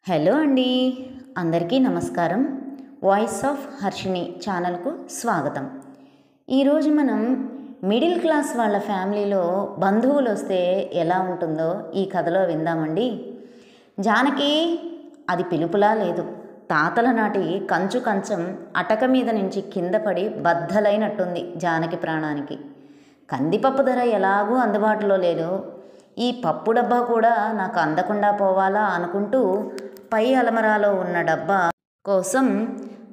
Hello అండి, అందరికీ నమస్కారం. వాయిస్ ఆఫ్ హర్షిని ఛానల్కు స్వాగతం. ఈరోజు మనం మిడిల్ క్లాస్ వాళ్ళ ఫ్యామిలీలో బంధువులు వస్తే ఎలా ఉంటుందో ఈ కథలో విందామండి. జానకి అది పిలుపులా లేదు. తాతల నాటి కంచు కంచం అటక మీద నుంచి కింద పడి బద్దలైనట్టుంది జానకి ప్రాణానికి. కందిపప్పు ధర ఎలాగూ అందుబాటులో లేదు. ఈ పప్పు డబ్బా కూడా నాకు అందకుండా పోవాలా అనుకుంటూ పై అలమరాలో ఉన్న డబ్బా కోసం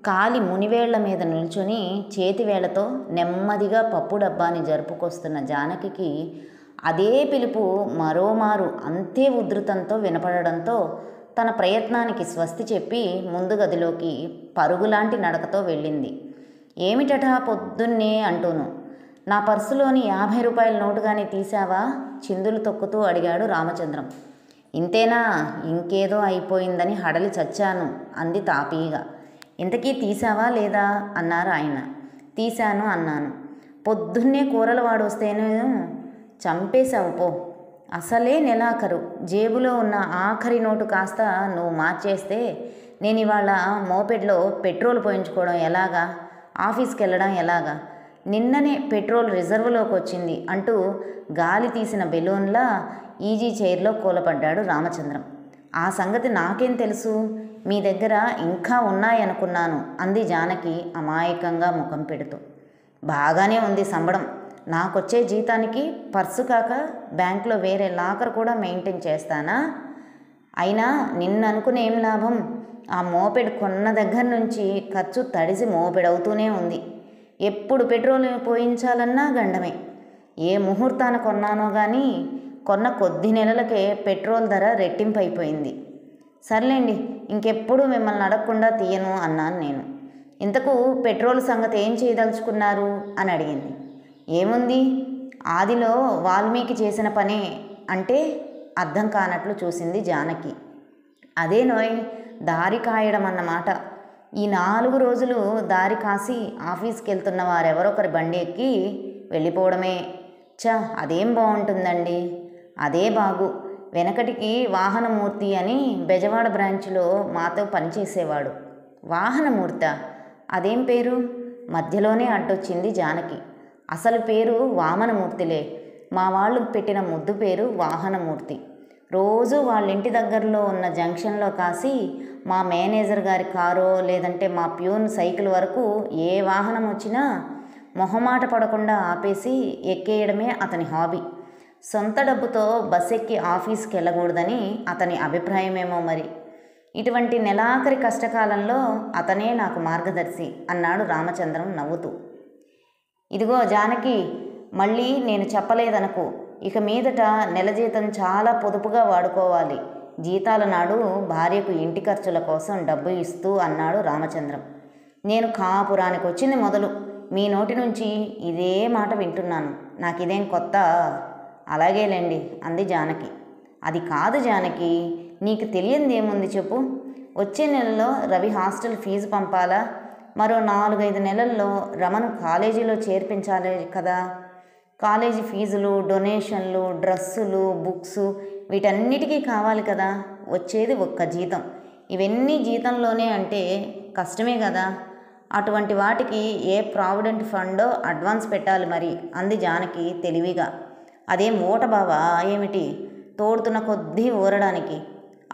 కాలి మునివేళ్ల మీద నిల్చొని చేతివేళ్లతో నెమ్మదిగా పప్పు డబ్బాని జరుపుకొస్తున్న జానకి అదే పిలుపు మరోమారు అంతే ఉధృతంతో వినపడడంతో తన ప్రయత్నానికి స్వస్తి చెప్పి ముందు గదిలోకి పరుగులాంటి నడకతో వెళ్ళింది. ఏమిటటా పొద్దున్నే అంటూను. నా పర్సులోని 50 రూపాయల నోటు కానీ తీసావా? చిందులు తొక్కుతూ అడిగాడు రామచంద్రం. ఇంతేనా? ఇంకేదో అయిపోయిందని హడలి చచ్చాను అంది తాపీగా. ఇంతకీ తీసావా లేదా అన్నారు ఆయన. తీశాను అన్నాను. పొద్దున్నే కూరల వాడు వస్తేనే చంపేశావు పో. అసలే నెలాఖరు, జేబులో ఉన్న ఆఖరి నోటు కాస్త నువ్వు మార్చేస్తే నేను ఇవాళ మోపెడ్లో పెట్రోల్ పోయించుకోవడం ఎలాగా? ఆఫీస్కి వెళ్ళడం ఎలాగా? నిన్ననే పెట్రోల్ రిజర్వులోకి వచ్చింది అంటూ గాలి తీసిన బెలూన్లా ఈజీ చైర్లో కూలపడ్డాడు రామచంద్రం. ఆ సంగతి నాకేం తెలుసు? మీ దగ్గర ఇంకా ఉన్నాయనుకున్నాను అంది జానకి అమాయకంగా ముఖం పెడుతూ. బాగానే ఉంది సంబడం. నాకొచ్చే జీతానికి పర్సు కాక బ్యాంకులో వేరే లాకర్ కూడా మెయింటైన్ చేస్తానా? అయినా నిన్ననుకునేం లాభం? ఆ మోపెడ్ కొన్న దగ్గర నుంచి ఖర్చు తడిసి మోపెడవుతూనే ఉంది. ఎప్పుడు పెట్రోల్ పోయించాలన్నా గండమే. ఏ ముహూర్తాన కొన్నానో కానీ కొన్న కొద్ది నెలలకే పెట్రోల్ ధర రెట్టింపు అయిపోయింది. సర్లేండి, ఇంకెప్పుడు మిమ్మల్ని అడగకుండా తీయను అన్నాను నేను. ఇంతకు పెట్రోల్ సంగతి ఏం చేయదలుచుకున్నారు అని అడిగింది. ఏముంది, ఆదిలో వాల్మీకి చేసిన పనే అంటే అర్థం కానట్లు చూసింది జానకి. అదే నోయ్, దారి కాయడం అన్నమాట. ఈ 4 రోజులు దారి కాసి ఆఫీస్కి వెళ్తున్న వారెవరొకరి బండి ఎక్కి వెళ్ళిపోవడమే. అదేం బాగుంటుందండి. అదే బాగు. వెనకటికి వాహనమూర్తి అని బెజవాడ బ్రాంచ్లో మాతో పనిచేసేవాడు. వాహనమూర్త? అదేం పేరు? మధ్యలోనే అడ్డొచ్చింది జానకి. అసలు పేరు వామనమూర్తిలే. మా వాళ్ళు పెట్టిన ముద్దు పేరు వాహనమూర్తి. రోజు వాళ్ళ ఇంటి దగ్గరలో ఉన్న జంక్షన్లో కాసి మా మేనేజర్ గారి కారో లేదంటే మా ప్యూన్ సైకిల్ వరకు ఏ వాహనం వచ్చినా మొహమాట పడకుండా ఆపేసి ఎక్కేయడమే అతని హాబీ. సొంత డబ్బుతో బస్ ఎక్కి ఆఫీస్కి వెళ్ళకూడదని అతని అభిప్రాయమేమో మరి. ఇటువంటి నెలాఖరి కష్టకాలంలో అతనే నాకు మార్గదర్శి అన్నాడు రామచంద్రం నవ్వుతూ. ఇదిగో జానకి, మళ్ళీ నేను చెప్పలేదనుకో. ఇక మీదట నెల జీతం చాలా పొదుపుగా వాడుకోవాలి. జీతాల నాడు భార్యకు ఇంటి ఖర్చుల కోసం డబ్బు ఇస్తూ అన్నాడు రామచంద్రం. నేను కాపురానికి వచ్చింది మొదలు మీ నోటి నుంచి ఇదే మాట వింటున్నాను. నాకిదేం కొత్త? అలాగేలేండి అంది జానకి. అది కాదు జానకి, నీకు తెలియంది ఏముంది చెప్పు. వచ్చే నెలలో రవి హాస్టల్ ఫీజు పంపాలా? మరో 4-5 నెలల్లో రమను కాలేజీలో చేర్పించాలి కదా. కాలేజీ ఫీజులు, డొనేషన్లు, డ్రెస్సులు, బుక్స్ వీటన్నిటికీ కావాలి కదా. వచ్చేది ఒక్క జీతం. ఇవన్నీ జీతంలోనే అంటే కష్టమే కదా. అటువంటి వాటికి ఏ ప్రావిడెంట్ ఫండో అడ్వాన్స్ పెట్టాలి మరి అంది జానకి తెలివిగా. అదేం ఊట బావా ఏమిటి? తోడుతున్న కొద్దీ ఊరడానికి.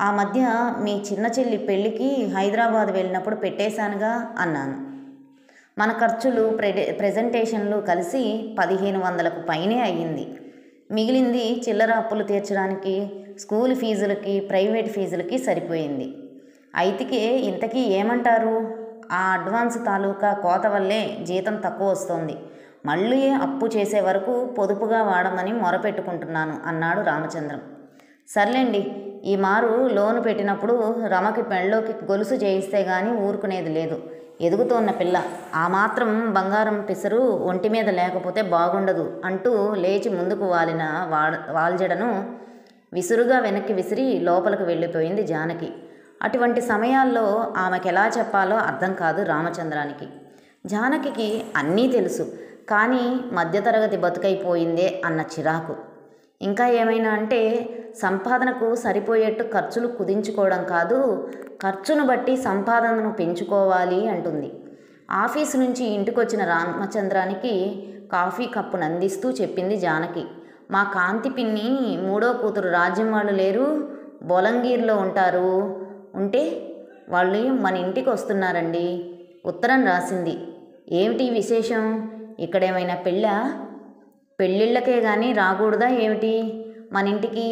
ఆ మధ్య మీ చిన్న చెల్లి పెళ్ళికి హైదరాబాద్ వెళ్ళినప్పుడు పెట్టేశానుగా అన్నాను. మన ఖర్చులు, ప్రెజెంటేషన్లు కలిసి 1500కు పైనే అయ్యింది. మిగిలింది చిల్లర అప్పులు తీర్చడానికి, స్కూల్ ఫీజులకి, ప్రైవేట్ ఫీజులకి సరిపోయింది. అయితికే ఇంతకీ ఏమంటారు? ఆ అడ్వాన్స్ తాలూకా కోత వల్లే జీతం తక్కువ వస్తోంది. మళ్ళీ అప్పు చేసే వరకు పొదుపుగా వాడమని మొరపెట్టుకుంటున్నాను అన్నాడు రామచంద్రం. సర్లేండి, ఈ మారు లోను పెట్టినప్పుడు రమకి మెళ్ళోకి గొలుసు చేయిస్తే గానీ ఊరుకునేది లేదు. ఎదుగుతోన్న పిల్ల, ఆ మాత్రం బంగారం పిసరు ఒంటి మీద లేకపోతే బాగుండదు అంటూ లేచి ముందుకు వాలిన వాల్జడను విసురుగా వెనక్కి విసిరి లోపలికి వెళ్ళిపోయింది జానకి. అటువంటి సమయాల్లో ఆమెకెలా చెప్పాలో అర్థం కాదు రామచంద్రానికి. జానకి అన్నీ తెలుసు, కానీ మధ్యతరగతి బతుకైపోయిందే అన్న చిరాకు. ఇంకా ఏమైనా అంటే సంపాదనకు సరిపోయేట్టు ఖర్చులు కుదించుకోవడం కాదు, ఖర్చును బట్టి సంపాదనను పెంచుకోవాలి అంటుంది. ఆఫీసు నుంచి ఇంటికొచ్చిన రామచంద్రానికి కాఫీ కప్పును అందిస్తూ చెప్పింది జానకి. మా కాంతి పిన్ని మూడో కూతురు రాజ్యం వాళ్ళు లేరు, బొలంగీర్లో ఉంటారు, ఉంటే వాళ్ళు మన ఇంటికి వస్తున్నారండి. ఉత్తరం రాసింది. ఏమిటి విశేషం? ఇక్కడేమైనా పెళ్ళిళ్ళకే కానీ రాకూడదా ఏమిటి మన ఇంటికి?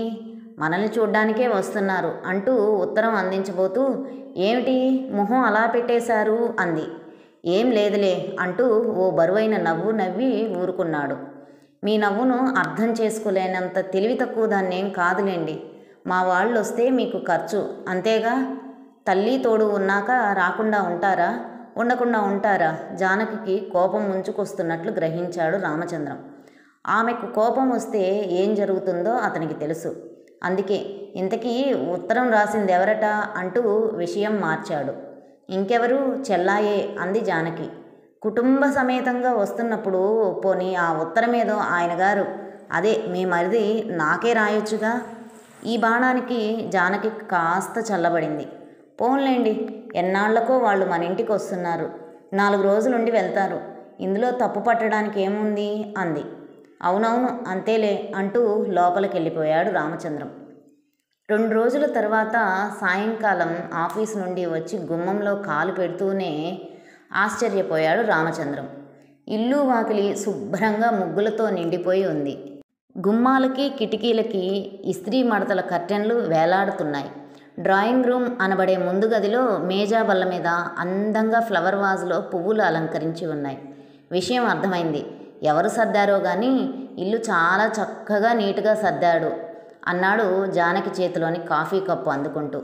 మనల్ని చూడ్డానికే వస్తున్నారు అంటూ ఉత్తరం అందించబోతూ, ఏమిటి మొహం అలా పెట్టేశారు అంది. ఏం లేదులే అంటూ ఓ బరువైన నవ్వు నవ్వి ఊరుకున్నాడు. మీ నవ్వును అర్థం చేసుకోలేనంత తెలివి తక్కువ దాన్నేం కాదులేండి. మా వాళ్ళు వస్తే మీకు ఖర్చు అంతేగా. తల్లి తోడు ఉన్నాక రాకుండా ఉంటారా, ఉండకుండా ఉంటారా? జానకి కోపం ముంచుకొస్తున్నట్లు గ్రహించాడు రామచంద్రం. ఆమెకు కోపం వస్తే ఏం జరుగుతుందో అతనికి తెలుసు. అందుకే ఇంతకీ ఉత్తరం రాసింది ఎవరట అంటూ విషయం మార్చాడు. ఇంకెవరు, చెల్లాయే అంది జానకి. కుటుంబ సమేతంగా వస్తున్నప్పుడు పోనీ ఆ ఉత్తరమేదో ఆయన గారు, అదే మీ మరిది నాకే రాయొచ్చుగా. ఈ బాణానికి జానకి కాస్త చల్లబడింది. పోన్లేండి, ఎన్నాళ్లకో వాళ్ళు మన ఇంటికి వస్తున్నారు, 4 రోజులుండి వెళ్తారు, ఇందులో తప్పు పట్టడానికి ఏముంది అంది. అవునవును అంతేలే అంటూ లోపలికి వెళ్ళిపోయాడు రామచంద్రం. 2 రోజుల తర్వాత సాయంకాలం ఆఫీసు నుండి వచ్చి గుమ్మంలో కాలు పెడుతూనే ఆశ్చర్యపోయాడు రామచంద్రం. ఇల్లు వాకిలి శుభ్రంగా ముగ్గులతో నిండిపోయి ఉంది. గుమ్మాలకి కిటికీలకి ఇస్త్రీ మడతల కర్టెన్లు వేలాడుతున్నాయి. డ్రాయింగ్ రూమ్ అనబడే ముందు గదిలో మేజా బల్ల మీద అందంగా ఫ్లవర్ వాజ్లో పువ్వులు అలంకరించి ఉన్నాయి. విషయం అర్థమైంది. ఎవరు సర్దారో కానీ ఇల్లు చాలా చక్కగా నీటుగా సర్దాడు అన్నాడు జానకి చేతిలోని కాఫీ కప్పు అందుకుంటూ.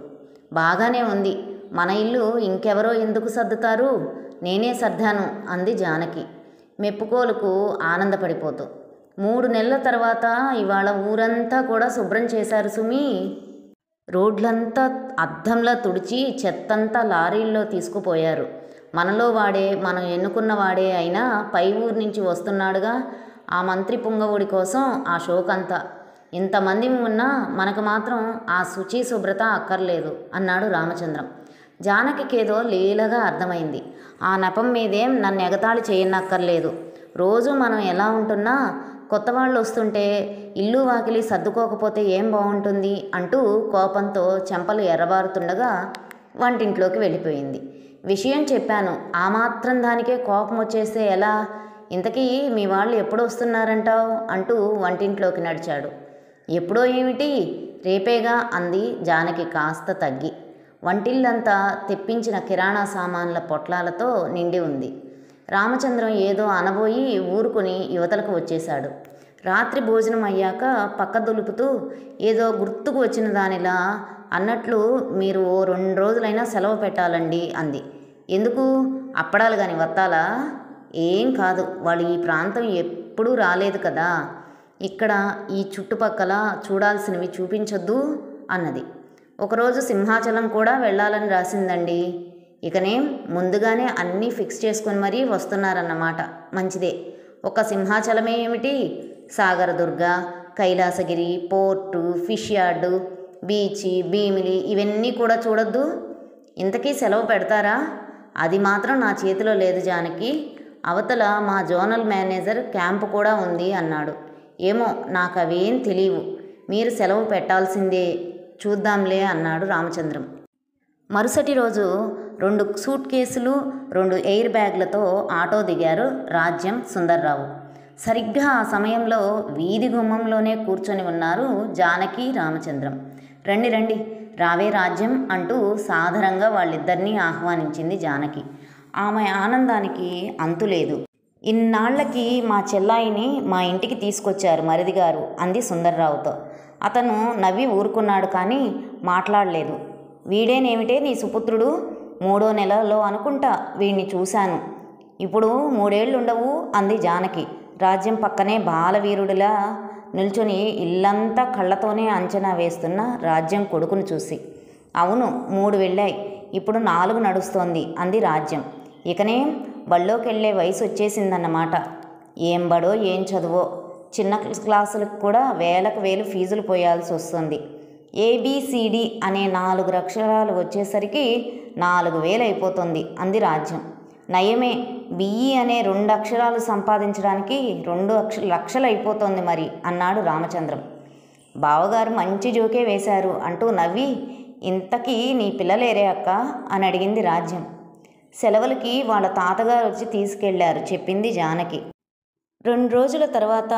బాగానే ఉంది, మన ఇల్లు ఇంకెవరో ఎందుకు సర్దుతారు, నేనే సర్దాను అంది జానకి మెప్పుకోలుకు ఆనందపడిపోతూ. 3 నెలల తర్వాత ఇవాళ ఊరంతా కూడా శుభ్రం చేశారు సుమి. రోడ్లంతా అద్దంలా తుడిచి చెత్తంతా లారీల్లో తీసుకుపోయారు. మనలో వాడే, మనం ఎన్నుకున్న వాడే అయినా పై ఊరి నుంచి వస్తున్నాడుగా, ఆ మంత్రి పుంగవుడి కోసం ఆ షోకంతా. ఇంతమంది ఉన్నా మనకు మాత్రం ఆ శుచి శుభ్రత అక్కర్లేదు అన్నాడు రామచంద్రం. జానకికేదో లీలగా అర్థమైంది. ఆ నెపం మీదేం నన్ను ఎగతాళి చేయనక్కర్లేదు. రోజు మనం ఎలా ఉంటున్నా కొత్త వాళ్ళు వస్తుంటే ఇల్లు వాకిలి సర్దుకోకపోతే ఏం బాగుంటుంది అంటూ కోపంతో చెంపలు ఎర్రబారుతుండగా వంటింట్లోకి వెళ్ళిపోయింది. విషయం చెప్పాను, ఆ మాత్రం దానికే కోపం వచ్చేస్తే ఎలా? ఇంతకీ మీ వాళ్ళు ఎప్పుడు వస్తున్నారంటావు అంటూ వంటింట్లోకి నడిచాడు. ఎప్పుడో ఏమిటి, రేపేగా అంది జానకి కాస్త తగ్గి. వంటిల్లంతా తెప్పించిన కిరాణా సామాన్ల పొట్లాలతో నిండి ఉంది. రామచంద్రం ఏదో అనబోయి ఊరుకుని యువతలకు వచ్చేశాడు. రాత్రి భోజనం అయ్యాక పక్క దులుపుతూ ఏదో గుర్తుకు వచ్చిన దానిలా అన్నట్లు, మీరు ఓ 2 రోజులైనా సెలవు పెట్టాలండి అంది. ఎందుకు? అప్పడాలు కానీ వత్తాలా? ఏం కాదు, వాళ్ళు ఈ ప్రాంతం ఎప్పుడూ రాలేదు కదా, ఇక్కడ ఈ చుట్టుపక్కల చూడాల్సినవి చూపించొద్దు అన్నది. ఒకరోజు సింహాచలం కూడా వెళ్ళాలని రాసిందండి. ఇకనేం ముందుగానే అన్నీ ఫిక్స్ చేసుకొని మరీ వస్తున్నారన్నమాట. మంచిదే. ఒక సింహాచలమే ఏమిటి, Sagaradurga, Kailasagiri, port, fish yard, beach, Bheemili ఇవన్నీ కూడా చూడొద్దు. ఇంతకీ సెలవు పెడతారా? అది మాత్రం నా చేతిలో లేదు జానకి. అవతల మా జోనల్ మేనేజర్ క్యాంపు కూడా ఉంది అన్నాడు. ఏమో, నాకు అవేం తెలియవు. మీరు సెలవు పెట్టాల్సిందే, చూద్దాంలే అన్నాడు రామచంద్రం. మరుసటి రోజు 2 సూట్ కేసులు 2 ఎయిర్ బ్యాగ్లతో ఆటో దిగారు రాజ్యం, సుందర్రావు. సరిగ్గా ఆ సమయంలో వీధి గుమ్మంలోనే కూర్చొని ఉన్నారు జానకి, రామచంద్రం. రండి రండి, రావే రాజ్యం అంటూ సాదరంగా వాళ్ళిద్దరినీ ఆహ్వానించింది జానకి. ఆమె ఆనందానికి అంతులేదు. ఇన్నాళ్లకి మా చెల్లాయిని మా ఇంటికి తీసుకొచ్చారు మరిదిగారు అంది సుందర్రావుతో. అతను నవ్వి ఊరుకున్నాడు కానీ మాట్లాడలేదు. వీడేనేమిటే నీ సుపుత్రుడు? 3వ నెలలో అనుకుంటా వీడిని చూశాను. ఇప్పుడు 3 ఏళ్లుండవు అంది జానకి రాజ్యం పక్కనే బాలవీరుడిలా నిల్చొని ఇల్లంతా కళ్ళతోనే అంచనా వేస్తున్న రాజ్యం కొడుకును చూసి. అవును, 3 వెళ్ళాయి, ఇప్పుడు 4 నడుస్తోంది అంది రాజ్యం. ఇకనేం బళ్ళోకెళ్ళే వయసు వచ్చేసిందన్నమాట. ఏం బడో ఏం చదువో, చిన్న క్లాసులకు కూడా వేలకు వేలు ఫీజులు పోయాల్సి వస్తుంది. ఏబిసిడి అనే 4 అక్షరాలు వచ్చేసరికి 4000 అయిపోతుంది అంది రాజ్యం. నయమే, బిఈ అనే 2 అక్షరాలు సంపాదించడానికి 2 లక్షలు అయిపోతుంది మరి అన్నాడు రామచంద్రం. బావగారు మంచి జోకే వేశారు అంటూ నవ్వి, ఇంతకీ నీ పిల్లలేరే అక్క అని అడిగింది రాజ్యం. సెలవులకి వాళ్ళ తాతగారు వచ్చి తీసుకెళ్లారు చెప్పింది జానకి. 2 రోజుల తర్వాత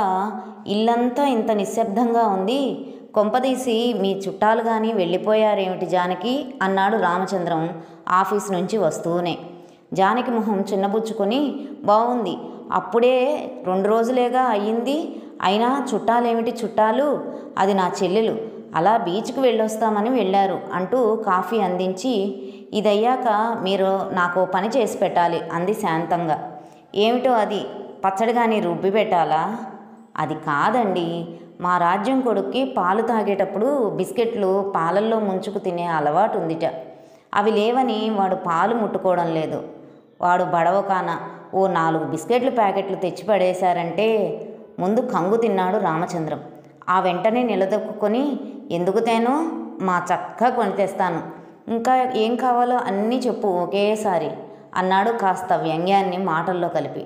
ఇల్లంతా ఇంత నిశ్శబ్దంగా ఉంది, కొంపదీసి మీ చుట్టాలు కానీ వెళ్ళిపోయారేమిటి జానకి అన్నాడు రామచంద్రం ఆఫీస్ నుంచి వస్తూనే. జానకి మొహం చిన్నబుచ్చుకొని, బాగుంది, అప్పుడే 2 రోజులేగా అయ్యింది, అయినా చుట్టాలేమిటి చుట్టాలు, అది నా చెల్లెలు, అలా బీచ్కి వెళ్ళొస్తామని వెళ్ళారు అంటూ కాఫీ అందించి, ఇదయ్యాక మీరు నాకు పని చేసి పెట్టాలి అంది శాంతంగా. ఏమిటో అది, పచ్చడి కానీ రుబ్బి పెట్టాలా? అది కాదండి, మా రాజ్యం కొడుక్కి పాలు తాగేటప్పుడు బిస్కెట్లు పాలల్లో ముంచుకు తినే అలవాటు ఉందిట. అవి లేవని వాడు పాలు ముట్టుకోవడం లేదు. వాడు బడవకాన ఓ 4 బిస్కెట్ల ప్యాకెట్లు తెచ్చి పడేశారంటే. ముందు కంగు తిన్నాడు రామచంద్రం. ఆ వెంటనే నిలదొక్కుని, ఎందుకు తేను, మా చక్కగా కొని తెస్తాను, ఇంకా ఏం కావాలో అన్నీ చెప్పు ఒకేసారి అన్నాడు కాస్త వ్యంగ్యాన్ని మాటల్లో కలిపి.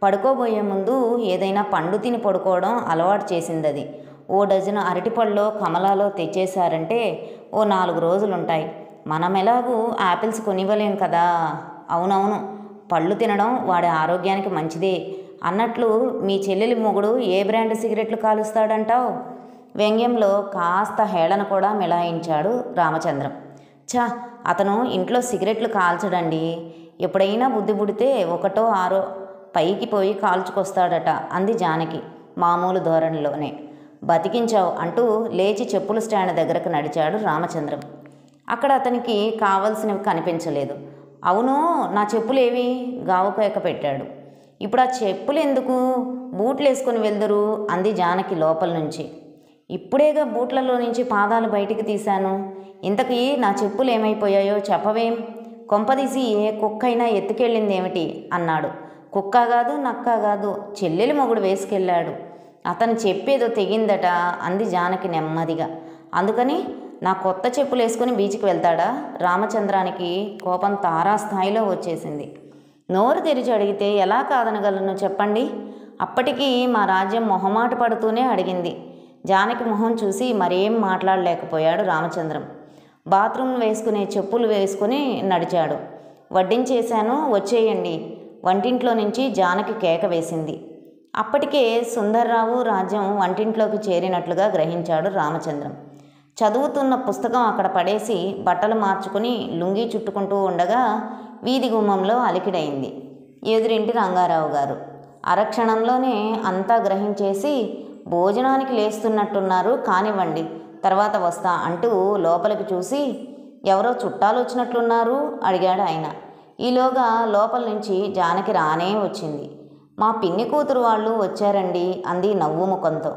పడుకోబోయే ముందు ఏదైనా పండు తిని పడుకోవడం అలవాటు చేసిందది. ఓ డజను అరటిపళ్ళలో కమలాలో తెచ్చేశారంటే ఓ 4 రోజులుంటాయి. మనం ఎలాగూ యాపిల్స్ కొనివ్వలేం కదా. అవునవును, పళ్ళు తినడం వాడి ఆరోగ్యానికి మంచిదే. అన్నట్లు మీ చెల్లెలి మొగుడు ఏ బ్రాండ్ సిగరెట్లు కాలుస్తాడంటావు? వ్యంగ్యంలో కాస్త హేళన కూడా మిలాయించాడు రామచంద్రం. ఛా, అతను ఇంట్లో సిగరెట్లు కాల్చడండి, ఎప్పుడైనా బుద్ధి పుడితే 1, 6 పైకి పోయి కాల్చుకొస్తాడట అంది జానకి మామూలు ధోరణిలోనే. బతికించావు అంటూ లేచి చెప్పుల స్టాండ్ దగ్గరకు నడిచాడు రామచంద్రం. అక్కడ అతనికి కావలసినవి కనిపించలేదు. అవును, నా చెప్పులేవి గావుకేక పెట్టాడు. ఇప్పుడు ఆ చెప్పులు ఎందుకు, బూట్లు వేసుకొని వెళ్దురు అంది జానకి లోపల నుంచి. ఇప్పుడేగా బూట్లలో నుంచి పాదాలు బయటికి తీశాను, ఇంతకీ నా చెప్పులు ఏమైపోయాయో చెప్పవేం? కొంపదీసి ఏ కుక్కైనా ఎత్తుకెళ్ళిందేమిటి అన్నాడు. కుక్క కాదు, నక్క కాదు, చెల్లెలి మొగుడు వేసుకెళ్ళాడు. అతను చెప్పేదో తెగిందట అంది జానకి నెమ్మదిగా. అందుకని నా కొత్త చెప్పులు వేసుకుని బీచ్కి వెళ్తాడా? రామచంద్రానికి కోపం తారాస్థాయిలో వచ్చేసింది. నోరు తెరిచి అడిగితే ఎలా కాదనగలను చెప్పండి? అప్పటికీ మా రాజ్యం మొహమాట పడుతూనే అడిగింది. జానకి మొహం చూసి మరేం మాట్లాడలేకపోయాడు రామచంద్రం. బాత్రూమ్ వేసుకునే చెప్పులు వేసుకుని నడిచాడు. వడ్డించేశాను, వచ్చేయండి. వంటింట్లో నుంచి జానకి కేక వేసింది. అప్పటికే సుందర్రావు రాజ్యం వంటింట్లోకి చేరినట్లుగా గ్రహించాడు రామచంద్రం. చదువుతున్న పుస్తకం అక్కడ పడేసి బట్టలు మార్చుకుని లుంగీ చుట్టుకుంటూ ఉండగా వీధి గుమ్మంలో అలికిడైంది. ఎదురింటి రంగారావు గారు. అరక్షణంలోనే అంతా గ్రహించేసి, భోజనానికి లేస్తున్నట్టున్నారు, కానివ్వండి, తర్వాత వస్తా అంటూ లోపలికి చూసి, ఎవరో చుట్టాలు వచ్చినట్లున్నారు అడిగాడు ఆయన. ఈలోగా లోపల నుంచి జానకి రానే వచ్చింది. మా పిన్ని కూతురు వాళ్ళు వచ్చారండి అంది నవ్వు ముఖంతో.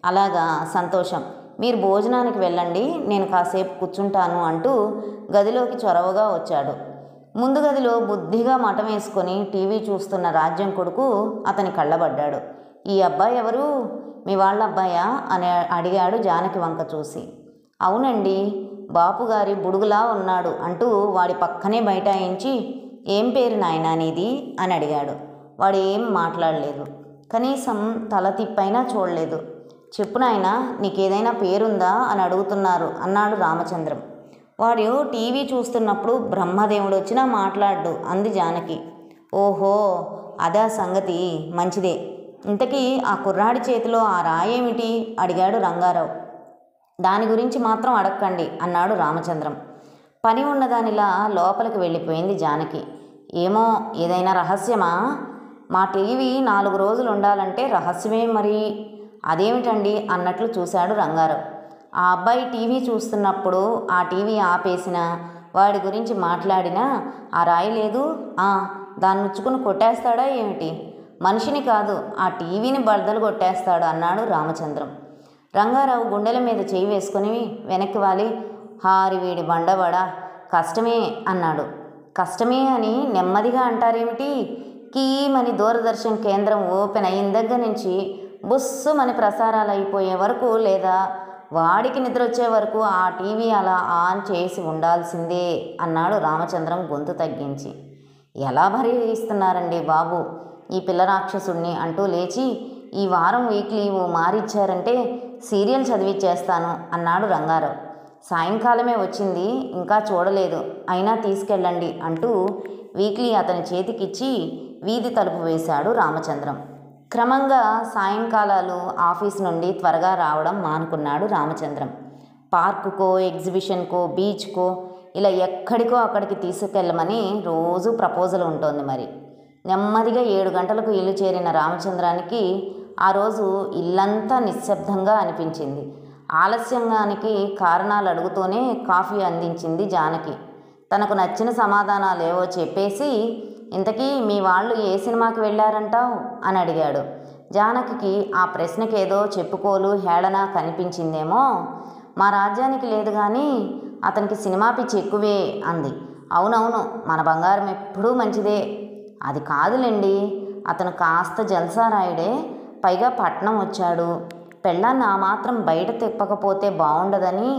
అలాగా, సంతోషం, మీరు భోజనానికి వెళ్ళండి, నేను కాసేపు కూర్చుంటాను అంటూ గదిలోకి చొరవగా వచ్చాడు. ముందు గదిలో బుద్ధిగా మఠం వేసుకొని టీవీ చూస్తున్న రాజ్యం కొడుకు అతని కళ్ళబడ్డాడు. ఈ అబ్బాయి ఎవరు, మీ వాళ్ళ అబ్బాయా అని అడిగాడు జానకి వంక చూసి. అవునండి, బాపుగారి బుడుగులా ఉన్నాడు అంటూ వాడి పక్కనే బైఠాయించి, ఏం పేరు నాయనా నీది అని అడిగాడు. వాడు ఏం మాట్లాడలేదు, కనీసం తల తిప్పైనా చూడలేదు. చెప్పు నాయనా, నీకేదైనా పేరుందా అని అడుగుతున్నారు అన్నాడు రామచంద్రం. వాడు టీవీ చూస్తున్నప్పుడు బ్రహ్మదేవుడు వచ్చినా మాట్లాడు అంది జానకి. ఓహో, అదా సంగతి, మంచిదే. ఇంతకీ ఆ కుర్రాడి చేతిలో ఆ రాయేమిటి అడిగాడు రంగారావు. దాని గురించి మాత్రం అడక్కండి అన్నాడు రామచంద్రం. పని ఉన్నదానిలా లోపలికి వెళ్ళిపోయింది జానకి. ఏమో, ఏదైనా రహస్యమా? మా టీవీ 4 రోజులు ఉండాలంటే రహస్యమే మరి. అదేమిటండి అన్నట్లు చూశాడు రంగారావు. ఆ అబ్బాయి టీవీ చూస్తున్నప్పుడు ఆ టీవీ ఆపేసినా, వాడి గురించి మాట్లాడినా ఆ రాయి లేదు, దాన్ని ఉచ్చుకుని కొట్టేస్తాడా ఏమిటి? మనిషిని కాదు, ఆ టీవీని బద్దలు కొట్టేస్తాడు అన్నాడు రామచంద్రం. రంగారావు గుండెల మీద చేయి వేసుకుని వెనక్కి వాలి, హారి వీడి బండబడా, కష్టమే అన్నాడు. కష్టమే అని నెమ్మదిగా అంటారేమిటి? కీమని దూరదర్శన్ కేంద్రం ఓపెన్ అయిన దగ్గర నుంచి బుస్సుమని ప్రసారాలు అయిపోయే వరకు, లేదా వాడికి నిద్ర వచ్చే వరకు ఆ టీవీ అలా ఆన్ చేసి ఉండాల్సిందే అన్నాడు రామచంద్రం గొంతు తగ్గించి. ఎలా భరిస్తున్నారండి బాబు ఈ పిల్ల రాక్షసుణ్ణి అంటూ లేచి, ఈ వారం వీక్లీ మారిచ్చారంటే సీరియల్ చదివిచ్చేస్తాను అన్నాడు రంగారావు. సాయంకాలమే వచ్చింది, ఇంకా చూడలేదు, అయినా తీసుకెళ్ళండి అంటూ వీక్లీ అతని చేతికిచ్చి వీధి తలుపు వేశాడు రామచంద్రం. క్రమంగా సాయంకాలాలు ఆఫీస్ నుండి త్వరగా రావడం మానుకున్నాడు రామచంద్రం. పార్కుకో, ఎగ్జిబిషన్కో, బీచ్కో ఇలా ఎక్కడికో అక్కడికి తీసుకెళ్ళమని రోజు ప్రపోజల్ ఉంటుంది. మరి నెమ్మదిగా 7 గంటలకు ఇల్లు చేరిన రామచంద్రానికి ఆ రోజు ఇల్లంతా నిశ్శబ్దంగా అనిపించింది. ఆలస్యంగానికి కారణాలు అడుగుతూనే కాఫీ అందించింది జానకి. తనకు నచ్చిన సమాధానాలేవో చెప్పేసి, ఇంతకీ మీ వాళ్ళు ఏ సినిమాకి వెళ్ళారంటావు అని అడిగాడు. జానకి ఆ ప్రశ్నకేదో చెప్పుకోలు హేళన కనిపించిందేమో. మా రాజ్యానికి లేదు కానీ అతనికి సినిమా పిచ్చి ఎక్కువే అంది. అవునవును, మన బంగారం ఎప్పుడూ మంచిదే. అది కాదులేండి, అతను కాస్త జల్సారాయుడే, పైగా పట్నం వచ్చాడు, పెళ్ళాన్ని ఆ మాత్రం బయట తిప్పకపోతే బాగుండదని.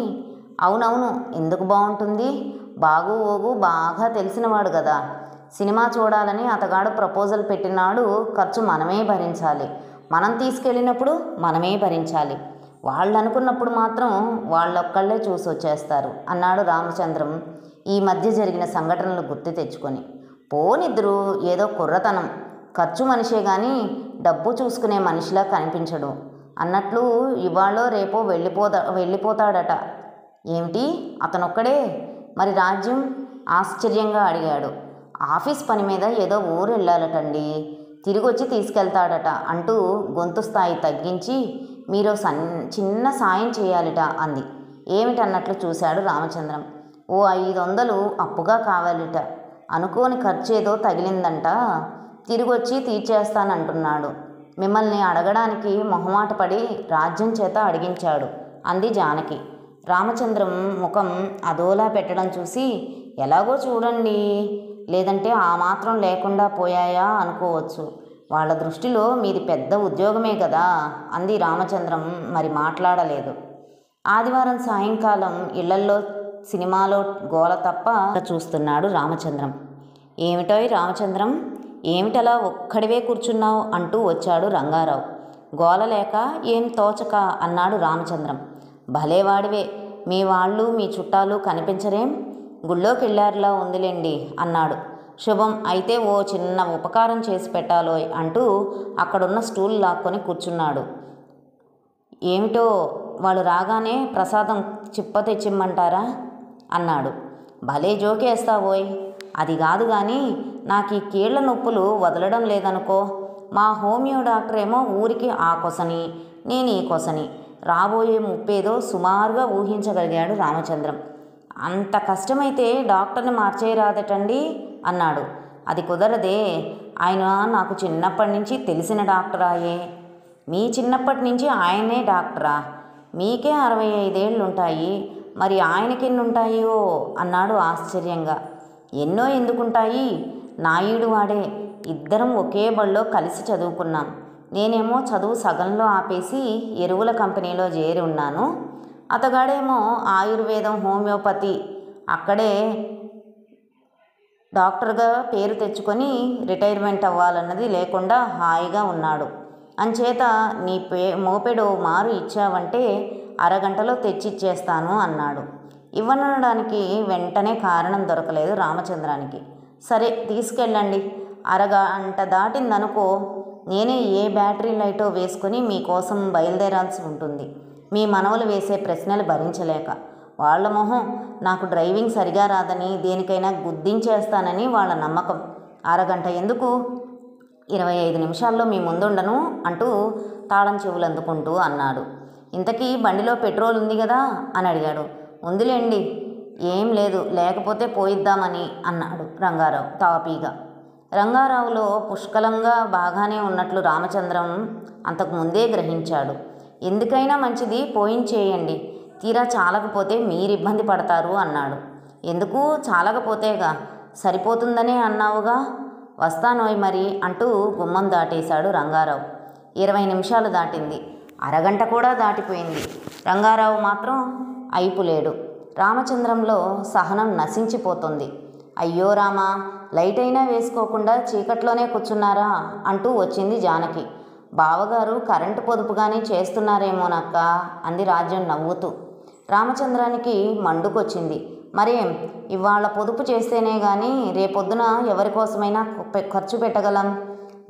అవునవును, ఎందుకు బాగుంటుంది, బాగు ఓగు బాగా తెలిసినవాడు కదా. సినిమా చూడాలని అతగాడు ప్రపోజల్ పెట్టినాడు, ఖర్చు మనమే భరించాలి, మనం తీసుకెళ్ళినప్పుడు మనమే భరించాలి, వాళ్ళు అనుకున్నప్పుడు మాత్రం వాళ్ళొక్కళ్ళే చూసి వచ్చేస్తారు అన్నాడు రామచంద్రం ఈ మధ్య జరిగిన సంఘటనలు గుర్తు తెచ్చుకొని. పోనిద్దరు ఏదో కుర్రతనం, ఖర్చు మనిషే కానీ డబ్బు చూసుకునే మనిషిలా కనిపించడు అన్నట్లు ఇవాళో రేపో వెళ్ళిపోతాడట. ఏమిటి, అతనొక్కడే? మరి రాజ్యం? ఆశ్చర్యంగా అడిగాడు. ఆఫీస్ పని మీద ఏదో ఊరు వెళ్ళాలటండి, తిరిగొచ్చి తీసుకెళ్తాడట అంటూ గొంతు స్థాయి తగ్గించి, మీరు చిన్న సాయం చేయాలిట అంది. ఏమిటన్నట్లు చూశాడు రామచంద్రం. ఓ 500 అప్పుగా కావాలిట, అనుకోని ఖర్చు ఏదో తగిలిందంట, తిరిగొచ్చి తీర్చేస్తానంటున్నాడు. మిమ్మల్ని అడగడానికి మొహమాట పడి రాజ్యం చేత అడిగించాడు అంది జానకి. రామచంద్రం ముఖం అదోలా పెట్టడం చూసి, ఎలాగో చూడండి, లేదంటే ఆ మాత్రం లేకుండా పోయాయా అనుకోవచ్చు, వాళ్ళ దృష్టిలో మీది పెద్ద ఉద్యోగమే కదా అంది రామచంద్రం. మరి మాట్లాడలేదు. ఆదివారం సాయంకాలం ఇళ్లల్లో సినిమాలో గోల తప్ప చూస్తున్నాడు రామచంద్రం. ఏమిటోయ్ రామచంద్రం, ఏమిటలా ఒక్కడివే కూర్చున్నావు అంటూ వచ్చాడు రంగారావు. గోల లేక ఏం తోచక అన్నాడు రామచంద్రం. భలేవాడివే, మీ వాళ్ళు మీ చుట్టాలు కనిపించరేం, గుళ్ళోకి వెళ్ళారులా ఉందిలేండి అన్నాడు. శుభం, అయితే ఓ చిన్న ఉపకారం చేసి పెట్టాలోయ్ అంటూ అక్కడున్న స్టూల్ లాక్కొని కూర్చున్నాడు. ఏమిటో, వాళ్ళు రాగానే ప్రసాదం చిప్ప తెచ్చిమ్మంటారా అన్నాడు. భలే జోకేస్తావోయ్, అది కాదు కానీ నాకు ఈ కీళ్ల నొప్పులు వదలడం లేదనుకో. మా హోమియో డాక్టర్ ఏమో ఊరికి ఆ కొసని, నేను ఈ కొసని, రాబోయే ముప్పేదో సుమారుగా ఊహించగలిగాడు రామచంద్రం. అంత కష్టమైతే డాక్టర్ని మార్చేయరాదటండి అన్నాడు. అది కుదరదే, ఆయన నాకు చిన్నప్పటి నుంచి తెలిసిన డాక్టరాయే. మీ చిన్నప్పటి నుంచి ఆయనే డాక్టరా? మీకే 65 ఏళ్ళుంటాయి, మరి ఆయనకెన్నుంటాయో అన్నాడు ఆశ్చర్యంగా. ఎన్నో ఎందుకుంటాయి, నాయుడు వాడే, ఇద్దరం ఒకే బళ్ళో కలిసి చదువుకున్నాం. నేనేమో చదువు సగంలో ఆపేసి ఎరువుల కంపెనీలో చేరి ఉన్నాను, అతగాడేమో ఆయుర్వేదం హోమియోపతి అక్కడే డాక్టర్గా పేరు తెచ్చుకొని రిటైర్మెంట్ అవ్వాలన్నది లేకుండా హాయిగా ఉన్నాడు. అంచేత నీ మోపెడు మారు ఇచ్చావంటే అరగంటలో తెచ్చిచ్చేస్తాను అన్నాడు. ఇవ్వనడానికి వెంటనే కారణం దొరకలేదు రామచంద్రానికి. సరే తీసుకెళ్ళండి, అరగంట దాటిందనుకో నేనే ఏ బ్యాటరీ లైటో వేసుకొని మీకోసం బయలుదేరాల్సి ఉంటుంది. మీ మనవలు వేసే ప్రశ్నలు భరించలేక. వాళ్ళ మొహం నాకు డ్రైవింగ్ సరిగా రాదని దేనికైనా గుద్దించేస్తానని వాళ్ళ నమ్మకం. అరగంట ఎందుకు, 25 నిమిషాల్లో మీ ముందుండను అంటూ తాళం చెవులు అందుకుంటూ అన్నాడు. ఇంతకీ బండిలో పెట్రోల్ ఉంది కదా అని అడిగాడు. ఉందిలేండి, ఏం లేదు, లేకపోతే పోయిద్దామని అన్నాడు రంగారావు తాపీగా. రంగారావులో పుష్కలంగా బాగానే ఉన్నట్లు రామచంద్రం అంతకుముందే గ్రహించాడు. ఎందుకైనా మంచిది పోయించేయండి, తీరా చాలకపోతే మీరు ఇబ్బంది పడతారు అన్నాడు. ఎందుకు, చాలకపోతేగా, సరిపోతుందనే అన్నావుగా, వస్తానోయ్ మరి అంటూ గుమ్మం దాటేశాడు రంగారావు. 20 నిమిషాలు దాటింది. అరగంట కూడా దాటిపోయింది. రంగారావు మాత్రం అయిపులేడు. రామచంద్రంలో సహనం నశించిపోతుంది. అయ్యో రామా, లైట్ అయినా వేసుకోకుండా చీకట్లోనే కూర్చున్నారా అంటూ వచ్చింది జానకి. బావగారు కరెంటు పొదుపుగానే చేస్తున్నారేమోనక్క అంది రాజ్యం నవ్వుతూ. రామచంద్రానికి మండుకొచ్చింది. మరేం, ఇవాళ పొదుపు చేస్తేనే కానీ రేపొద్దున ఎవరి కోసమైనా ఖర్చు పెట్టగలం.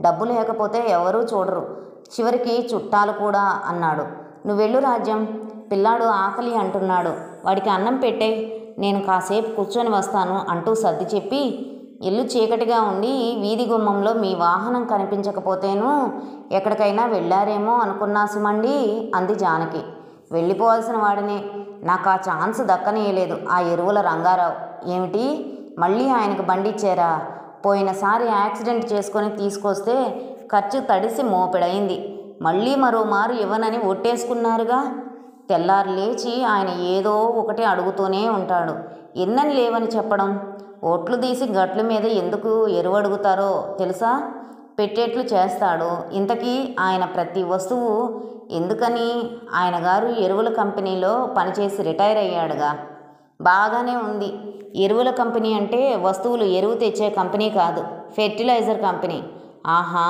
డబ్బు లేకపోతే ఎవరూ చూడరు, చివరికి చుట్టాలు కూడా అన్నాడు. నువ్వెళ్ళు రాజ్యం, పిల్లాడు ఆకలి అంటున్నాడు, వాడికి అన్నం పెట్టే, నేను కాసేపు కూర్చొని వస్తాను అంటూ సర్ది చెప్పి, ఇల్లు చీకటిగా ఉండి వీధి గుమ్మంలో మీ వాహనం కనిపించకపోతేనూ ఎక్కడికైనా వెళ్ళారేమో అనుకున్నా సుమండి అంది జానకి. వెళ్ళిపోవాల్సిన వాడినే, నాకు ఆ ఛాన్స్ దక్కనీయలేదు ఆ ఎరువుల రంగారావు. ఏమిటి, మళ్ళీ ఆయనకు బండి ఇచ్చారా? పోయినసారి యాక్సిడెంట్ చేసుకొని తీసుకొస్తే ఖర్చు తడిసి మోపెడైంది. మళ్ళీ మరోమారు ఇవ్వనని ఒట్టేసుకున్నారుగా. తెల్లారు లేచి ఆయన ఏదో ఒకటి అడుగుతూనే ఉంటాడు. ఎన్నని లేవని చెప్పడం? ఓట్లు తీసి గట్ల మీద ఎందుకు ఎరువు అడుగుతారో తెలుసా? పెట్టేట్లు చేస్తాడు. ఇంతకీ ఆయన ప్రతి వస్తువు ఎందుకని? ఆయన గారు ఎరువుల కంపెనీలో పనిచేసి రిటైర్ అయ్యాడుగా. బాగానే ఉంది. ఎరువుల కంపెనీ అంటే వస్తువులు ఎరువు తెచ్చే కంపెనీ కాదు, ఫెర్టిలైజర్ కంపెనీ. ఆహా,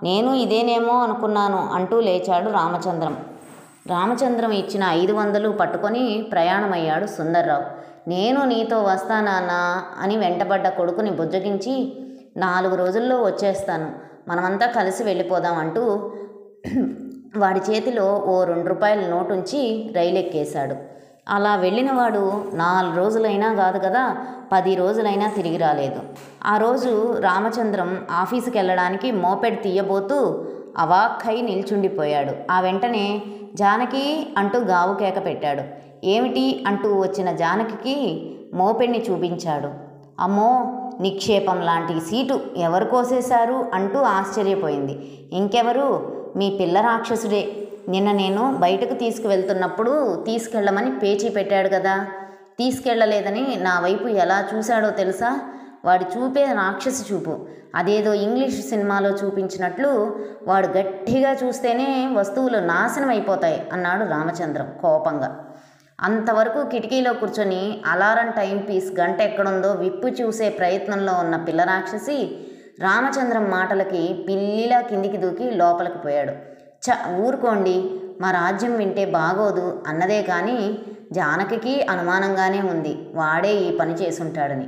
నేను ఇదేనేమో అనుకున్నాను అంటూ లేచాడు రామచంద్రం. రామచంద్రం ఇచ్చిన 500 పట్టుకొని ప్రయాణమయ్యాడు సుందర్రావు. నేను నీతో వస్తానా అని వెంటబడ్డ కొడుకుని బుజ్జగించి, 4 రోజుల్లో వచ్చేస్తాను, మనమంతా కలిసి వెళ్ళిపోదాం అంటూ వాడి చేతిలో ఓ 2 రూపాయల నోటుంచి రైలెక్కేశాడు. అలా వెళ్ళినవాడు 4 రోజులైనా కాదు కదా, 10 రోజులైనా తిరిగి రాలేదు. ఆ రోజు రామచంద్రం ఆఫీసుకి వెళ్ళడానికి మోపెడ్ తీయబోతూ అవాక్కై నిల్చుండిపోయాడు. ఆ వెంటనే జానకి అంటూ గావు కేక పెట్టాడు. ఏమిటి అంటూ వచ్చిన జానకి మోపెడ్ని చూపించాడు. అమ్మో, నిక్షేపం లాంటి సీటు ఎవరు కోసేశారు అంటూ ఆశ్చర్యపోయింది. ఇంకెవరు, మీ పిల్ల రాక్షసుడే. నిన్న నేను బయటకు తీసుకువెళ్తున్నప్పుడు తీసుకెళ్ళమని పేచీ పెట్టాడు కదా, తీసుకెళ్ళలేదని నా వైపు ఎలా చూశాడో తెలుసా? వాడి చూపే రాక్షసి చూపు. అదేదో ఇంగ్లీష్ సినిమాలో చూపించినట్లు వాడు గట్టిగా చూస్తేనే వస్తువులు నాశనం అయిపోతాయి అన్నాడు రామచంద్రం కోపంగా. అంతవరకు కిటికీలో కూర్చొని అలారం టైం పీస్ గంట ఎక్కడుందో విప్పు చూసే ప్రయత్నంలో ఉన్న పిల్ల రాక్షసి రామచంద్రం మాటలకి పిల్లిలా కిందికి దూకి లోపలికి పోయాడు. ఊరుకోండి, మా రాజ్యం వింటే బాగోదు అన్నదే కానీ జానకి అనుమానంగానే ఉంది వాడే ఈ పని చేసుంటాడని.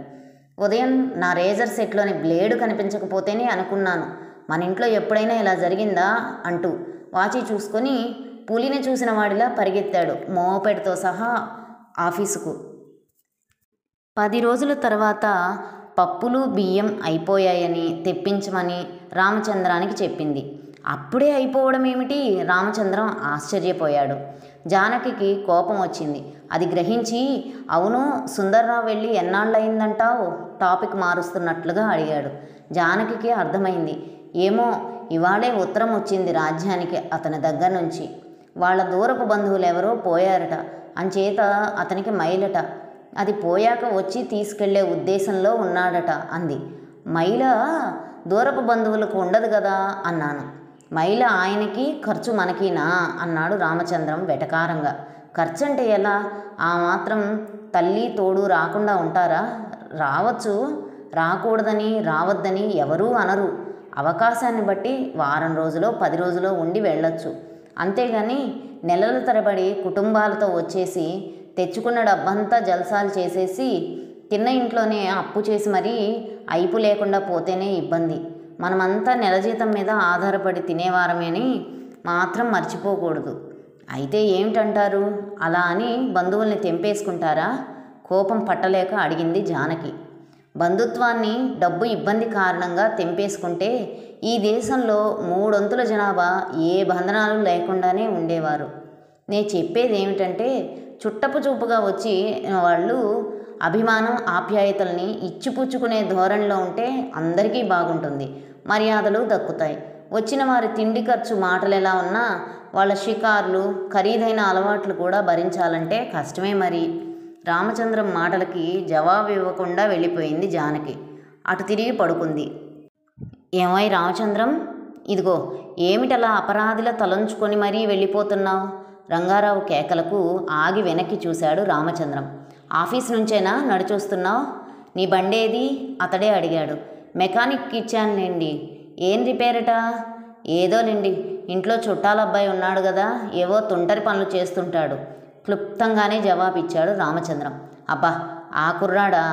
ఉదయం నా రేజర్ సెట్లోని బ్లేడు కనిపించకపోతేనే అనుకున్నాను మన ఇంట్లో ఎప్పుడైనా ఇలా జరిగిందా అంటూ వాచి చూసుకొని పులిని చూసిన వాడిలా పరిగెత్తాడు మోపెడ్తో సహా ఆఫీసుకు. 10 రోజుల తర్వాత పప్పులు బియ్యం అయిపోయాయని తెప్పించమని రామచంద్రానికి చెప్పింది. అప్పుడే అయిపోవడం ఏమిటి? రామచంద్రం ఆశ్చర్యపోయాడు. జానకి కోపం వచ్చింది. అది గ్రహించి, అవును సుందర్రావు వెళ్ళి ఎన్నాళ్ళయిందంటావు టాపిక్ మారుస్తున్నట్లుగా అడిగాడు. జానకి అర్థమైంది. ఏమో, ఇవాళే ఉత్తరం వచ్చింది రాజ్యానికి అతని దగ్గర నుంచి. వాళ్ళ దూరపు బంధువులు ఎవరో పోయారట, అంచేత అతనికి మైలట. అది పోయాక వచ్చి తీసుకెళ్లే ఉద్దేశంలో ఉన్నాడట అంది. మైల దూరపు బంధువులకు ఉండదు కదా అన్నాను. మైల ఆయనకి, ఖర్చు మనకినా అన్నాడు రామచంద్రం వెటకారంగా. ఖర్చు అంటే ఎలా? ఆ మాత్రం తల్లి తోడు రాకుండా ఉంటారా? రావచ్చు, రాకూడదని రావద్దని ఎవరూ అనరు. అవకాశాన్ని బట్టి వారం రోజులో 10 రోజులో ఉండి వెళ్ళొచ్చు. అంతేగాని నెలల తరబడి కుటుంబాలతో వచ్చేసి తెచ్చుకున్న డబ్బంతా జల్సాలు చేసేసి తిన్న ఇంట్లోనే అప్పు చేసి మరీ అయిపు లేకుండా పోతేనే ఇబ్బంది. మనమంతా నెల జీతం మీద ఆధారపడి తినేవారమేని మాత్రం మర్చిపోకూడదు. అయితే ఏమిటంటారు? అలా అని బంధువుల్ని తెంపేసుకుంటారా? కోపం పట్టలేక అడిగింది జానకి. బంధుత్వాన్ని డబ్బు ఇబ్బంది కారణంగా తెంపేసుకుంటే ఈ దేశంలో 3/4 జనాభా ఏ బంధనాలు లేకుండానే ఉండేవారు. నేను చెప్పేది ఏమిటంటే, చుట్టపు చూపుగా వచ్చి వాళ్ళు అభిమానం ఆప్యాయతల్ని ఇచ్చిపుచ్చుకునే ధోరణిలో ఉంటే అందరికీ బాగుంటుంది, మర్యాదలు దక్కుతాయి. వచ్చిన వారి తిండి ఖర్చు మాటలు ఎలా ఉన్నా వాళ్ళ షికార్లు ఖరీదైన అలవాట్లు కూడా భరించాలంటే కష్టమే మరి. రామచంద్రం మాటలకి జవాబు ఇవ్వకుండా వెళ్ళిపోయింది జానకి. అటు తిరిగి పడుకుంది. ఏమై రామచంద్రం, ఇదిగో ఏమిటలా అపరాధిలా తలంచుకొని మరీ వెళ్ళిపోతున్నావు? రంగారావు కేకలకు ఆగి వెనక్కి చూశాడు రామచంద్రం. ఆఫీస్ నుంచేనా నడిచొస్తున్నావు? నీ బండేది? అతడే అడిగాడు. మెకానిక్కి ఇచ్చానులేండి. ఏం రిపేరట? ఏదోలేండి, ఇంట్లో చుట్టాలబ్బాయి ఉన్నాడు కదా, ఏవో తుంటరి పనులు చేస్తుంటాడు క్లుప్తంగానే జవాబిచ్చాడు రామచంద్రం. అబ్బా, ఆ కుర్రాడా?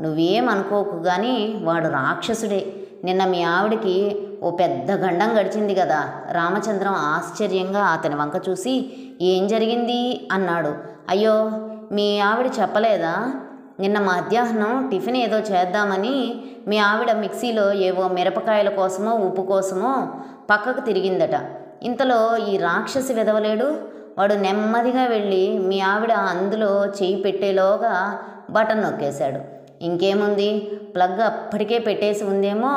నువ్వేం అనుకోకు కానీ వాడు రాక్షసుడే. నిన్న మీ ఆవిడికి ఓ పెద్ద గండం గడిచింది కదా. రామచంద్రం ఆశ్చర్యంగా అతని వంక చూసి ఏం జరిగింది అన్నాడు. అయ్యో, మీ ఆవిడ చెప్పలేదా? నిన్న మధ్యాహ్నం టిఫిన్ ఏదో చేద్దామని మీ ఆవిడ మిక్సీలో ఏవో మిరపకాయల కోసమో ఉప్పు కోసమో పక్కకు తిరిగిందట. ఇంతలో ఈ రాక్షసి వెదవలేడు, వాడు నెమ్మదిగా వెళ్ళి మీ ఆవిడ అందులో చేయి పెట్టేలోగా బటన్ నొక్కేశాడు. ఇంకేముంది, ప్లగ్ అప్పటికే పెట్టేసి ఉందేమో.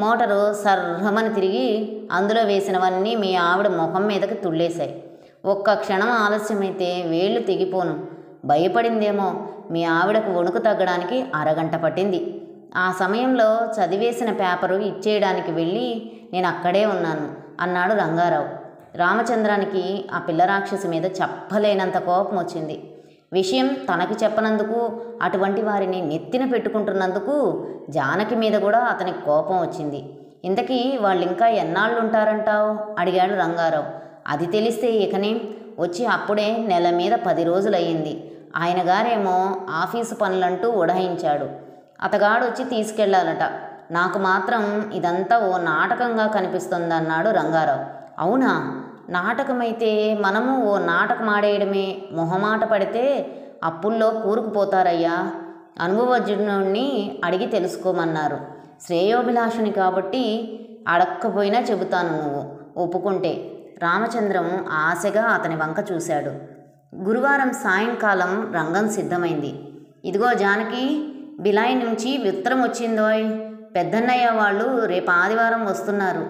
మోటారు సర్రమని తిరిగి అందులో వేసినవన్నీ మీ ఆవిడ ముఖం మీదకి తుళ్ళేశాయి. ఒక్క క్షణం ఆలస్యమైతే వేళ్ళు తెగిపోను. భయపడిందేమో. మీ ఆవిడకు వణుకు తగ్గడానికి అరగంట పట్టింది. ఆ సమయంలో చదివేసిన పేపరు ఇచ్చేయడానికి వెళ్ళి నేను అక్కడే ఉన్నాను అన్నాడు రంగారావు. రామచంద్రానికి ఆ పిల్ల రాక్షసి మీద చెప్పలేనంత కోపం వచ్చింది. విషయం తనకి చెప్పనందుకు, అటువంటి వారిని నెత్తిన పెట్టుకుంటున్నందుకు జానకి మీద కూడా అతనికి కోపం వచ్చింది. ఇంతకీ వాళ్ళు ఇంకా ఎన్నాళ్ళు ఉంటారంటావు? అడిగాడు రంగారావు. అది తెలిస్తే ఇకనే వచ్చి అప్పుడే నెల మీద 10 రోజులయ్యింది. ఆయన గారేమో ఆఫీసు పనులంటూ ఉడాయించాడు. అతగాడు వచ్చి తీసుకెళ్లాలట. నాకు మాత్రం ఇదంతా ఓ నాటకంగా కనిపిస్తుందన్నాడు రంగారావు. అవునా? నాటకమైతే మనము ఓ నాటకం ఆడేయడమే. మొహమాట పడితే అప్పుల్లో కూరుకుపోతారయ్యా. అనుభవజ్ఞుణ్ణి అడిగి తెలుసుకోమన్నారు. శ్రేయోభిలాషుని కాబట్టి అడక్కపోయినా చెబుతాను నువ్వు ఒప్పుకుంటే. రామచంద్రం ఆశగా అతని వంక చూశాడు. గురువారం సాయంకాలం రంగం సిద్ధమైంది. ఇదిగో జానకి, బిలాయి నుంచి ఉత్తరం వచ్చిందోయ్. పెద్దన్నయ్య వాళ్ళు రేపు ఆదివారం వస్తున్నారు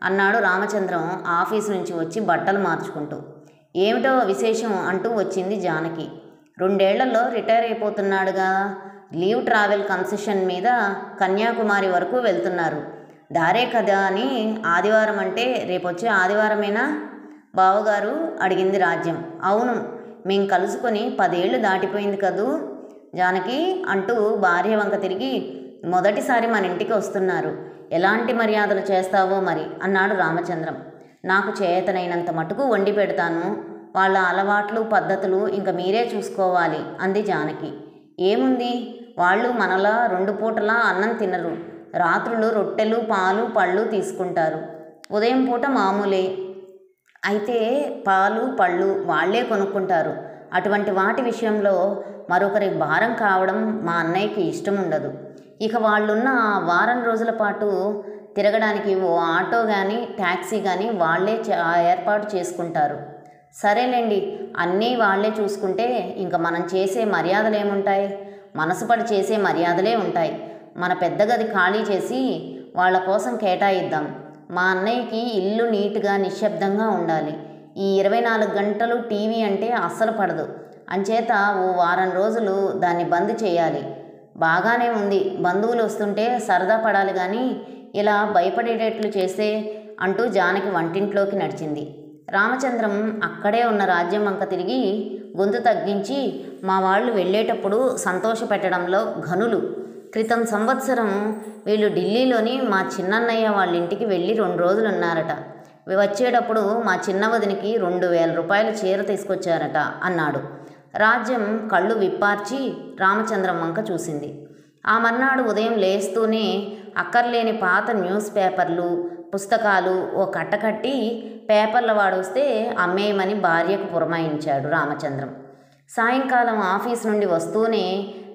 అన్నాడు రామచంద్రం ఆఫీసు నుంచి వచ్చి బట్టలు మార్చుకుంటూ. ఏమిటో విశేషం అంటూ వచ్చింది జానకి. 2 ఏళ్లలో రిటైర్ అయిపోతున్నాడుగా. లీవ్ ట్రావెల్ కన్సెషన్ మీద కన్యాకుమారి వరకు వెళ్తున్నారు. దారే కదా అని ఆదివారం అంటే రేపొచ్చే ఆదివారమేనా బావగారు అడిగింది రాజ్యం. అవును, మేం కలుసుకొని 10 ఏళ్ళు దాటిపోయింది కదూ జానకి అంటూ భార్య వంక తిరిగి, మొదటిసారి మన ఇంటికి వస్తున్నారు. ఎలాంటి మర్యాదలు చేస్తావో మరి అన్నాడు రామచంద్రం. నాకు చేతనైనంత మటుకు వండి పెడతాను. వాళ్ళ అలవాట్లు పద్ధతులు ఇంక మీరే చూసుకోవాలి అంది జానకి. ఏముంది, వాళ్ళు మనలా 2 పూటలా అన్నం తినరు. రాత్రులు రొట్టెలు పాలు పళ్ళు తీసుకుంటారు. ఉదయం పూట మామూలే. అయితే పాలు పళ్ళు వాళ్లే కొనుక్కుంటారు. అటువంటి వాటి విషయంలో మరొకరి భారం కావడం మా అన్నయ్యకి ఇష్టం ఉండదు. ఇక వాళ్ళున్న వారం రోజుల పాటు తిరగడానికి ఓ ఆటో కానీ ట్యాక్సీ కానీ వాళ్లే ఏర్పాటు చేసుకుంటారు. సరేలేండి, అన్నీ వాళ్లే చూసుకుంటే ఇంక మనం చేసే మర్యాదలు ఏముంటాయి? మనసుపడి చేసే మర్యాదలే ఉంటాయి. మన పెద్ద గది ఖాళీ చేసి వాళ్ళ కోసం కేటాయిద్దాం. మా అన్నయ్యకి ఇల్లు నీట్గా నిశ్శబ్దంగా ఉండాలి. ఈ 24 గంటలు టీవీ అంటే అస్సలు పడదు. అంచేత ఓ వారం రోజులు దాన్ని బంద్ చేయాలి. బాగానే ఉంది, బంధువులు వస్తుంటే సరదా పడాలి కానీ ఇలా భయపడేటట్లు చేస్తే అంటూ జానకి వంటింట్లోకి నడిచింది. రామచంద్రం అక్కడే ఉన్న రాజ్యం వంక తిరిగి గొంతు తగ్గించి, మా వాళ్ళు వెళ్ళేటప్పుడు సంతోషపెట్టడంలో ఘనులు. క్రితం సంవత్సరం వీళ్ళు ఢిల్లీలోని మా చిన్నన్నయ్య వాళ్ళ ఇంటికి వెళ్ళి 2 రోజులు ఉన్నారట. వచ్చేటప్పుడు మా చిన్న వదినికి 2000 రూపాయల చీర తీసుకొచ్చారట అన్నాడు. రాజ్యం కళ్ళు విప్పార్చి రామచంద్రం వంక చూసింది. ఆ మర్నాడు ఉదయం లేస్తూనే అక్కర్లేని పాత న్యూస్ పేపర్లు పుస్తకాలు ఓ కట్టకట్టి పేపర్ల వాడొస్తే అమ్మేయమని భార్యకు పురమాయించాడు రామచంద్రం. సాయంకాలం ఆఫీస్ నుండి వస్తూనే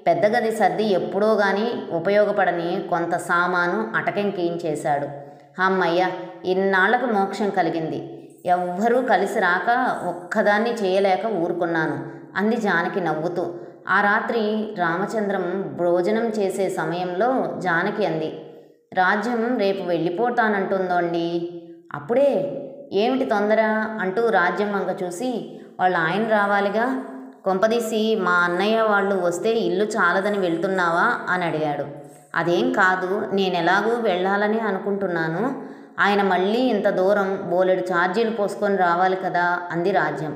పెద్ద గది సర్ది ఎప్పుడో గాని ఉపయోగపడని కొంత సామాను అటకెంకించేశాడు. అమ్మయ్య, ఇన్నాళ్లకు మోక్షం కలిగింది. ఎవ్వరూ కలిసి రాక ఒక్కదాన్ని చేయలేక ఊరుకున్నాను అంది జానకి నవ్వుతూ. ఆ రాత్రి రామచంద్రం భోజనం చేసే సమయంలో జానకి అంది, రాజ్యం రేపు వెళ్ళిపోతానంటుందోండి. అప్పుడే? ఏమిటి తొందర అంటూ రాజ్యం వంక చూసి, వాళ్ళ ఆయన రావాలిగా. కొంపదీసి మా అన్నయ్య వాళ్ళు వస్తే ఇల్లు చాలదని వెళ్తున్నావా అని అడిగాడు. అదేం కాదు, నేనెలాగూ వెళ్ళాలని అనుకుంటున్నాను. ఆయన మళ్ళీ ఇంత దూరం బోలెడు ఛార్జీలు పోసుకొని రావాలి కదా అంది రాజ్యం.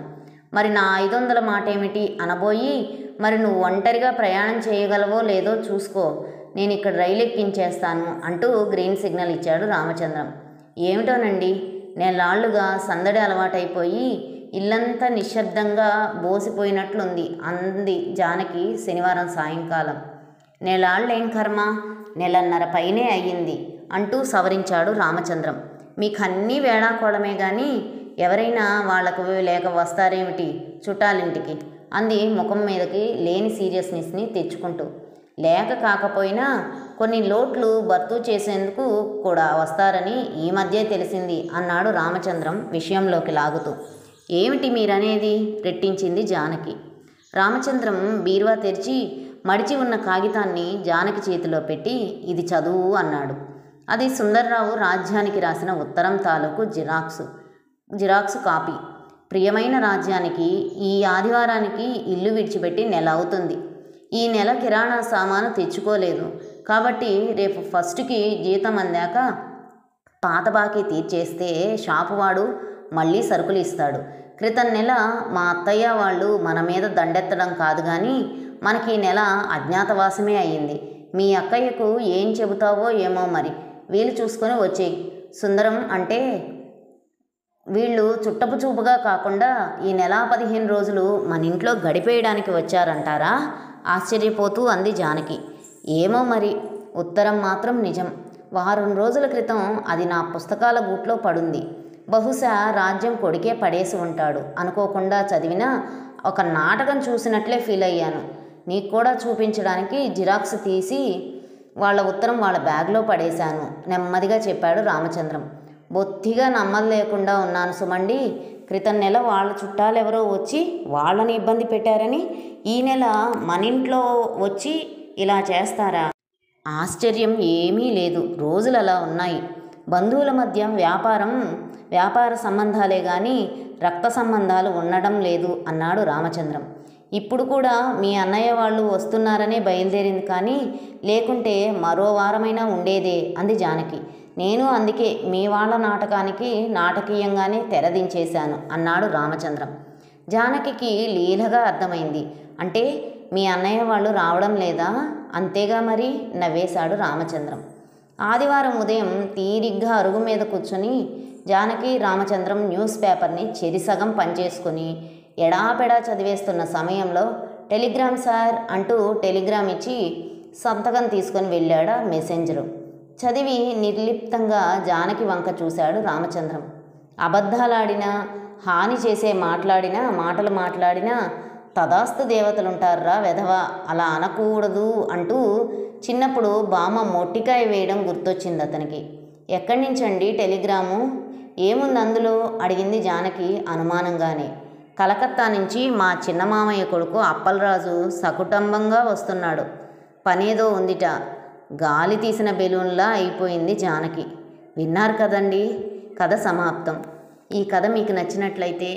మరి నా 500 మాట ఏమిటి అనబోయి, మరి నువ్వు ఒంటరిగా ప్రయాణం చేయగలవో లేదో చూసుకో, నేను ఇక్కడ రైలు ఎక్కించేస్తాను అంటూ గ్రీన్ సిగ్నల్ ఇచ్చాడు రామచంద్రం. ఏమిటోనండి, నెలాళ్లుగా సందడి అలవాటైపోయి ఇల్లంతా నిశ్శబ్దంగా బోసిపోయినట్లుంది అంది జానకి శనివారం సాయంకాలం. నెలాళ్ళేం కర్మ, నెలన్నర పైనే అయ్యింది అంటూ సవరించాడు రామచంద్రం. మీకన్నీ వేళాకోళమే కానీ ఎవరైనా వాళ్లకు లేక వస్తారేమిటి చుట్టాలింటికి అంది ముఖం మీదకి లేని సీరియస్నెస్ని తెచ్చుకుంటూ. లేక కాకపోయినా కొన్ని లోట్లు భర్తూ చేసేందుకు కూడా వస్తారని ఈ మధ్య తెలిసింది అన్నాడు రామచంద్రం విషయంలోకి లాగుతూ. ఏమిటి మీరనేది రెట్టించింది జానకి. రామచంద్రం బీరువా తెరిచి మడిచి ఉన్న కాగితాన్ని జానకి చేతిలో పెట్టి ఇది చదువు అన్నాడు. అది సుందర్రావు రాజ్యానికి రాసిన ఉత్తరం తాలూకు జిరాక్సు కాపీ. ప్రియమైన రాజ్యానికి, ఈ ఆదివారానికి ఇల్లు విడిచిపెట్టి నెల అవుతుంది. ఈ నెల కిరాణా సామాను తెచ్చుకోలేదు కాబట్టి రేపు ఫస్ట్కి జీతం అందాక పాత బాకీ తీర్చేస్తే షాపువాడు మళ్ళీ సరుకులు ఇస్తాడు. క్రితం నెల మా అత్తయ్య వాళ్ళు మన మీద దండెత్తడం కాదు కానీ మనకి ఈ నెల అజ్ఞాతవాసమే అయ్యింది. మీ అక్కయ్యకు ఏం చెబుతావో ఏమో, మరి వీలు చూసుకొని వచ్చేయి. సుందరం అంటే వీళ్ళు చుట్టపు చూపుగా కాకుండా ఈ నెల 15 రోజులు మన ఇంట్లో గడిపేయడానికి వచ్చారంటారా ఆశ్చర్యపోతూ అంది జానకి. ఏమో మరి, ఉత్తరం మాత్రం నిజం. వారం రోజుల క్రితం అది నా పుస్తకాల గూట్లో పడుంది. బహుశా రాజ్యం కొడికే పడేసి ఉంటాడు. అనుకోకుండా చదివినా ఒక నాటకం చూసినట్లే ఫీల్ అయ్యాను. నీకు కూడా చూపించడానికి జిరాక్స్ తీసి వాళ్ళ ఉత్తరం వాళ్ళ బ్యాగ్లో పడేశాను నెమ్మదిగా చెప్పాడు రామచంద్రం. బొత్తిగా నమ్మలేకుండా ఉన్నాను సుమండి. క్రితం నెల వాళ్ళ చుట్టాలెవరో వచ్చి వాళ్ళని ఇబ్బంది పెట్టారని ఈ నెల మన ఇంట్లో వచ్చి ఇలా చేస్తారా? ఆశ్చర్యం ఏమీ లేదు. రోజులు అలా ఉన్నాయి. బంధువుల మధ్య వ్యాపార సంబంధాలే కానీ రక్త సంబంధాలు ఉండడం లేదు అన్నాడు రామచంద్రం. ఇప్పుడు కూడా మీ అన్నయ్య వాళ్ళు వస్తున్నారనే బయలుదేరింది కానీ లేకుంటే మరో వారమైనా ఉండేదే అంది జానకి. నేను అందుకే మీ వాళ్ళ నాటకానికి నాటకీయంగానే తెరదించేశాను అన్నాడు రామచంద్రం. జానకి లీలగా అర్థమైంది. అంటే మీ అన్నయ్య వాళ్ళు రావడం లేదా? అంతేగా మరి నవ్వేశాడు రామచంద్రం. ఆదివారం ఉదయం తీరిగ్గా అరుగు మీద కూర్చొని జానకి రామచంద్రం న్యూస్ పేపర్ని చెరిసగం పనిచేసుకొని ఎడాపెడా చదివేస్తున్న సమయంలో టెలిగ్రామ్ సార్ అంటూ టెలిగ్రామ్ ఇచ్చి సంతకం తీసుకొని వెళ్ళాడు మెసెంజరు. చదివి నిర్లిప్తంగా జానకి వంక చూశాడు రామచంద్రం. అబద్ధాలాడినా హాని చేసే మాటలు మాట్లాడినా తదాస్తు దేవతలుంటారా వెధవా, అలా అనకూడదు అంటూ చిన్నప్పుడు బామ్మ మొట్టికాయ వేయడం గుర్తొచ్చింది అతనికి. ఎక్కడి నుంచండి టెలిగ్రాము? ఏముంది అందులో అడిగింది జానకి అనుమానంగానే. కలకత్తా నుంచి మా చిన్నమామయ్య కొడుకు అప్పలరాజు సకుటుంబంగా వస్తున్నాడు. పనేదో ఉందిట. గాలి తీసిన బెలూన్లా అయిపోయింది జానకి. విన్నారు కదండి, కథ సమాప్తం. ఈ కథ మీకు నచ్చినట్లయితే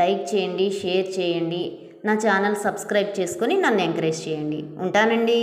లైక్ చేయండి, షేర్ చేయండి, నా ఛానల్ సబ్స్క్రైబ్ చేసుకొని నన్ను ఎంకరేజ్ చేయండి. ఉంటానండి.